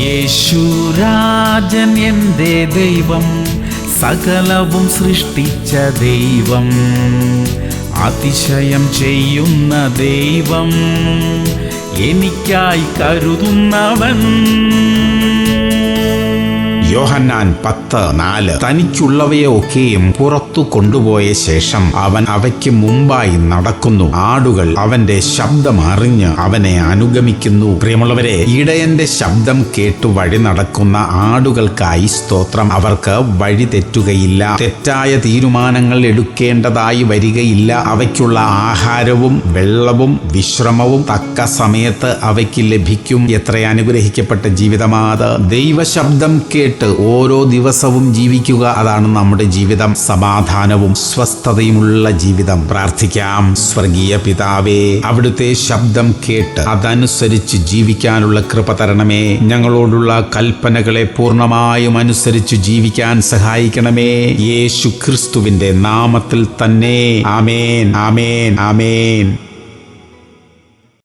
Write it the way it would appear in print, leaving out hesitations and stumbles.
യേശുരാജൻ എൻ്റെ ദൈവം, സകലവും സൃഷ്ടിച്ച ദൈവം, അതിശയം ചെയ്യുന്ന ദൈവം, എനിക്കായി കരുതുന്നവൻ. യോഹന്നാൻ 10:4. തനിക്കുള്ളവയെ ഒക്കെയും പുറത്തു കൊണ്ടുപോയ ശേഷം അവൻ അവയ്ക്ക് മുമ്പായി നടക്കുന്നു. ആടുകൾ അവന്റെ ശബ്ദം അറിഞ്ഞ് അവനെ അനുഗമിക്കുന്നു. പ്രിയമുള്ളവരെ, ഇടയന്റെ ശബ്ദം കേട്ടു വഴി നടക്കുന്ന ആടുകൾക്കായി സ്തോത്രം. അവർക്ക് വഴി തെറ്റുകയില്ല, തെറ്റായ തീരുമാനങ്ങൾ എടുക്കേണ്ടതായി വരികയില്ല. അവയ്ക്കുള്ള ആഹാരവും വെള്ളവും വിശ്രമവും തക്ക സമയത്ത് അവയ്ക്ക് ലഭിക്കും. എത്ര അനുഗ്രഹിക്കപ്പെട്ട ജീവിതമാത്. ദൈവശബ്ദം കേട്ട് ഓരോ ദിവസവും ജീവിക്കുക, അതാണ് നമ്മുടെ ജീവിതം. സമാധാനവും സ്വസ്ഥതയുമുള്ള ജീവിതം. പ്രാർത്ഥിക്കാം. സ്വർഗീയ പിതാവേ, അവിടുത്തെ ശബ്ദം കേട്ട് അതനുസരിച്ച് ജീവിക്കാനുള്ള കൃപ തരണമേ. ഞങ്ങളോടുള്ള കൽപ്പനകളെ പൂർണ്ണമായും അനുസരിച്ച് ജീവിക്കാൻ സഹായിക്കണമേ. യേശു ക്രിസ്തുവിന്റെ നാമത്തിൽ തന്നെ. ആമേൻ, ആമേൻ, ആമേൻ.